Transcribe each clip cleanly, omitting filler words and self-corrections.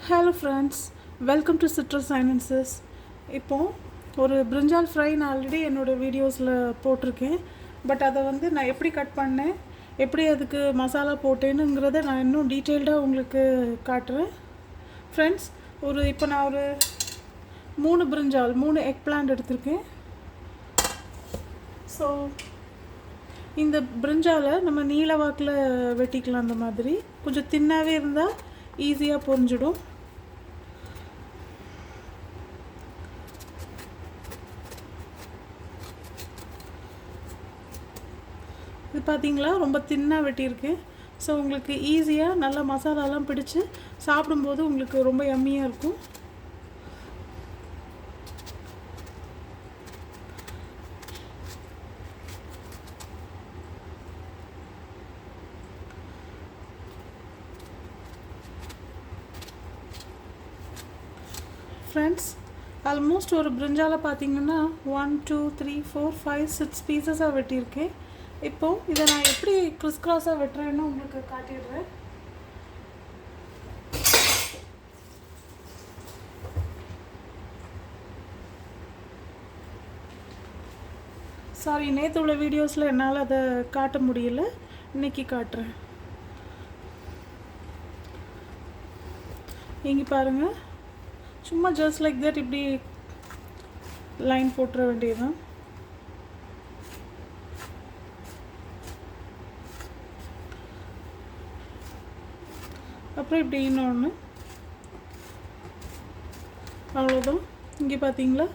Hello friends, welcome to citrus silencers. இப்போது ஒரு பிரிஞ்சால் fry நான் ஆல்ரெடி என்னோடய வீடியோஸில் போட்டிருக்கேன். பட் அதை நான் எப்படி கட் பண்ணேன், எப்படி அதுக்கு மசாலா போட்டேனுங்கிறத நான் இன்னும் டீட்டெயில்டாக உங்களுக்கு காட்டுறேன். ஃப்ரெண்ட்ஸ், இப்போ நான் ஒரு 3 எக் பிளான்ட் எடுத்திருக்கேன். ஸோ இந்த பிரிஞ்சாலை நம்ம நீல வாக்கில் வெட்டிக்கலாம். அந்த மாதிரி கொஞ்சம் தின்னாகவே இருந்தால் ஈஸியாக பொரிஞ்சிடும். இது பார்த்தீங்களா, ரொம்ப தின்னாக வெட்டியிருக்கேன். ஸோ உங்களுக்கு ஈஸியாக நல்லா மசாலாலாம் பிடிச்சி சாப்பிடும்போது உங்களுக்கு ரொம்ப யம்மியாக இருக்கும். ஃப்ரெண்ட்ஸ், ஆல்மோஸ்ட் ஒரு பிரிஞ்சாலை பார்த்தீங்கன்னா 1 2 3 4 5 6 பீசஸாக வெட்டியிருக்கேன். இப்போது இதை நான் எப்படி கிறிஸ்கிராஸாக வெட்டுறேன்னு உங்களுக்கு காட்டிடுறேன். சாரி, நேற்று உள்ள வீடியோஸில் என்னால் அதை காட்ட முடியல, இன்றைக்கி காட்டுறேன். இங்கே பாருங்கள், சும்மா ஜஸ்ட் லைக் தட் இப்படி லைன் போட்டுற வேண்டியதுதான். அப்புறம் இப்படி இன்னொன்று, அவ்வளோதான். இங்கே பார்த்தீங்களா?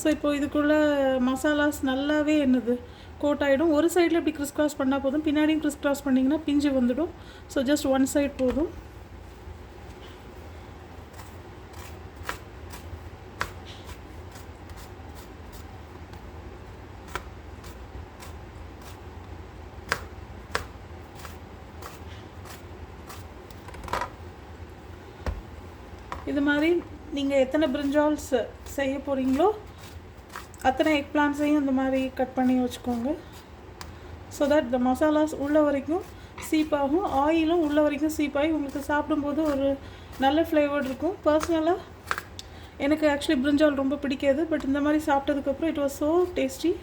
ஸோ இப்போது இதுக்குள்ளே மசாலாஸ் நல்லாவே கோட் ஆகிடும். ஒரு சைடில் இப்படி கிறிஸ் கிராஸ் பண்ணால் போதும், பின்னாடியும் கிறிஸ் கிராஸ் பண்ணிங்கன்னா பிஞ்சு வந்துடும். ஸோ ஜஸ்ட் ஒன் சைட் போதும். இது மாதிரி நீங்கள் எத்தனை பிரிஞ்சால்ஸ் செய்ய போகிறீங்களோ அத்தனை எக் பிளான்ட்ஸையும் இந்த மாதிரி கட் பண்ணி வச்சுக்கோங்க. ஸோ தட் இந்த மசாலாஸ் உள்ள வரைக்கும் சீப்பாகும், ஆயிலும் உள்ள வரைக்கும் சீப்பாகி உங்களுக்கு சாப்பிடும்போது ஒரு நல்ல ஃப்ளேவர் இருக்கும். பர்சனலாக எனக்கு ஆக்சுவலி பிரிஞ்சால் ரொம்ப பிடிக்காது, பட் இந்த மாதிரி சாப்பிட்டதுக்கப்புறம் இட் வாஸ் ஸோ டேஸ்டி.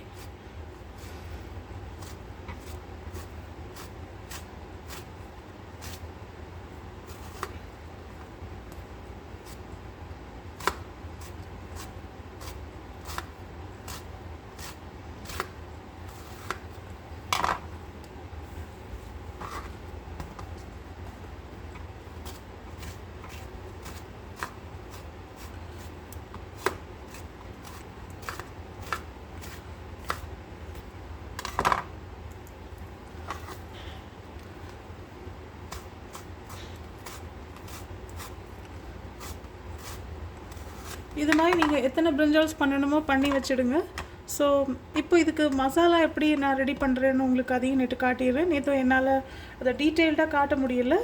இது மாதிரி நீங்கள் எத்தனை பிரிஞ்சால்ஸ் பண்ணணுமோ பண்ணி வச்சுடுங்க. ஸோ இப்போ இதுக்கு மசாலா எப்படி நான் ரெடி பண்ணுறேன்னு உங்களுக்கு அதையும் நேற்று காட்டிடுறேன். நேற்று என்னால் அதை டீட்டெயில்டாக காட்ட முடியல,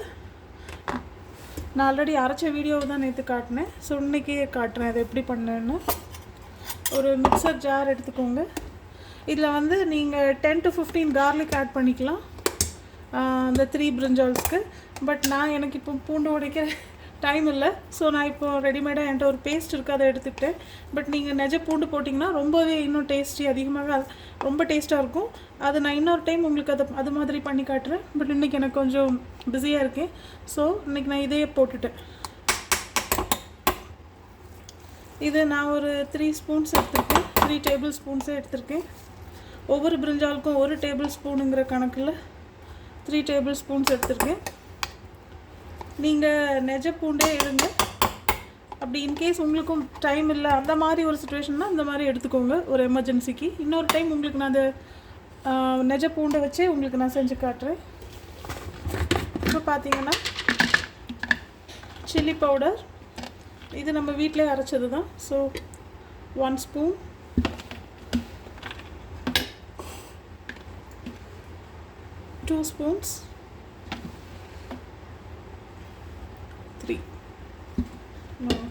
நான் ஆல்ரெடி அரைச்ச வீடியோவை தான் நேற்று காட்டினேன். ஸோ இன்றைக்கி காட்டுறேன் அதை எப்படி பண்ணேன்னு. ஒரு மிக்சர் ஜார் எடுத்துக்கோங்க. இதில் நீங்கள் 10 to 15 கார்லிக் ஆட் பண்ணிக்கலாம் அந்த 3 பிரிஞ்சால்ஸ்க்கு. பட் எனக்கு இப்போ பூண்டு உடைக்க டைம் இல்லை. ஸோ நான் இப்போது ரெடிமேடாக என்கிட்ட ஒரு பேஸ்ட் இருக்குது, அதை எடுத்துக்கிட்டேன். பட் நீங்கள் நெஜ பூண்டு போட்டிங்கன்னா ரொம்பவே இன்னும் டேஸ்டி அதிகமாக ரொம்ப டேஸ்ட்டாக இருக்கும். அது நான் இன்னொரு டைம் உங்களுக்கு அது மாதிரி பண்ணி காட்டுறேன். பட் இன்றைக்கி எனக்கு கொஞ்சம் பிஸியாக இருக்கேன். ஸோ இன்றைக்கி நான் இதையே போட்டுட்டேன். இது நான் ஒரு 3 ஸ்பூன்ஸ் எடுத்திருக்கேன், 3 டேபிள் ஸ்பூன்ஸே எடுத்திருக்கேன். ஒவ்வொரு பிரிஞ்சாலுக்கும் 1 டேபிள் ஸ்பூனுங்கிற கணக்கில் 3 டேபிள் ஸ்பூன்ஸ் எடுத்திருக்கேன். நீங்கள் நெஜ பூண்டே எடுங்க. அப்படி இன்கேஸ் உங்களுக்கும் டைம் இல்லை அந்த மாதிரி ஒரு சுச்சுவேஷன்னா இந்த மாதிரி எடுத்துக்கோங்க ஒரு எமர்ஜென்சிக்கு. இன்னொரு டைம் உங்களுக்கு நான் அந்த நெஜ பூண்டை வச்சே உங்களுக்கு நான் செஞ்சு காட்டுறேன். இப்போ பார்த்தீங்கன்னா சில்லி பவுடர், இது நம்ம வீட்டிலே அரைச்சது தான். ஸோ 1 ஸ்பூன், 2 ஸ்பூன்ஸ், 3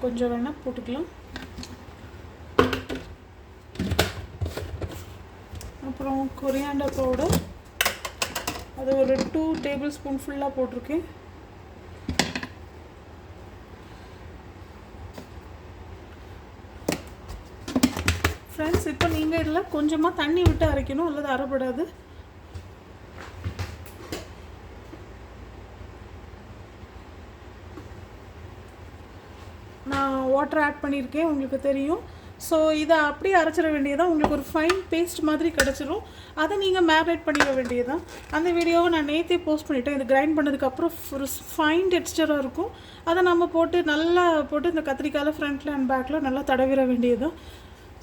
கொஞ்சம் வேணால் போட்டுக்கலாம். அப்புறம் கொரியாண்டர் பவுடர், அது ஒரு 2 டேபிள் ஸ்பூன் ஃபுல்லாக போட்டிருக்கேன். ஃப்ரெண்ட்ஸ், இப்போ நீங்கள் இதில் கொஞ்சமாக தண்ணி விட்டு அரைக்கணும், அல்லது அரைப்படாது. நான் வாட்டர் ஆட் பண்ணியிருக்கேன், உங்களுக்கு தெரியும். ஸோ இதை அப்படியே அரைச்சிட வேண்டியதான். உங்களுக்கு ஒரு ஃபைன் பேஸ்ட் மாதிரி கிடச்சிரும். அதை நீங்கள் மேரினேட் பண்ணிட வேண்டியதான். அந்த வீடியோவை நான் நேற்றே போஸ்ட் பண்ணிவிட்டேன். இது கிரைண்ட் பண்ணதுக்கப்புறம் ஒரு ஃபைன் டெக்ஸ்டராக இருக்கும். அதை நம்ம போட்டு நல்லா போட்டு இந்த கத்திரிக்காயில் ஃப்ரண்ட்டில் அண்ட் பேக்கில் நல்லா தடவிட வேண்டியதுதான்.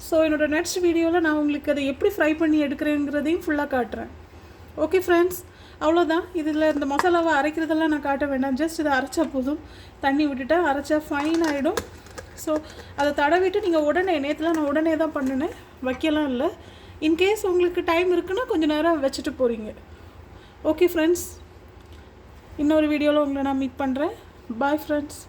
ஸோ என்னோடய நெக்ஸ்ட் வீடியோவில் நான் உங்களுக்கு அதை எப்படி ஃப்ரை பண்ணி எடுக்கிறேங்கிறதையும் ஃபுல்லாக காட்டுறேன். ஓகே ஃப்ரெண்ட்ஸ், அவ்வளோதான். இதில் இந்த மசாலாவை அரைக்கிறதெல்லாம் நான் காட்ட வேண்டாம். ஜஸ்ட் இதை அரைச்சா போதும். தண்ணி விட்டுட்டா அரைச்சா ஃபைன் ஆகிடும். ஸோ அதை தடவிட்டு நீங்கள் உடனே, நேற்றுலாம் நான் உடனே தான் பண்ணினேன், வைக்கலாம் இல்லை. இன்கேஸ் உங்களுக்கு டைம் இருக்குன்னா கொஞ்சம் நேரம் வச்சுட்டு போகிறீங்க. ஓகே ஃப்ரெண்ட்ஸ், இன்னொரு வீடியோவில் உங்களை நான் மீட் பண்ணுறேன். Bye friends.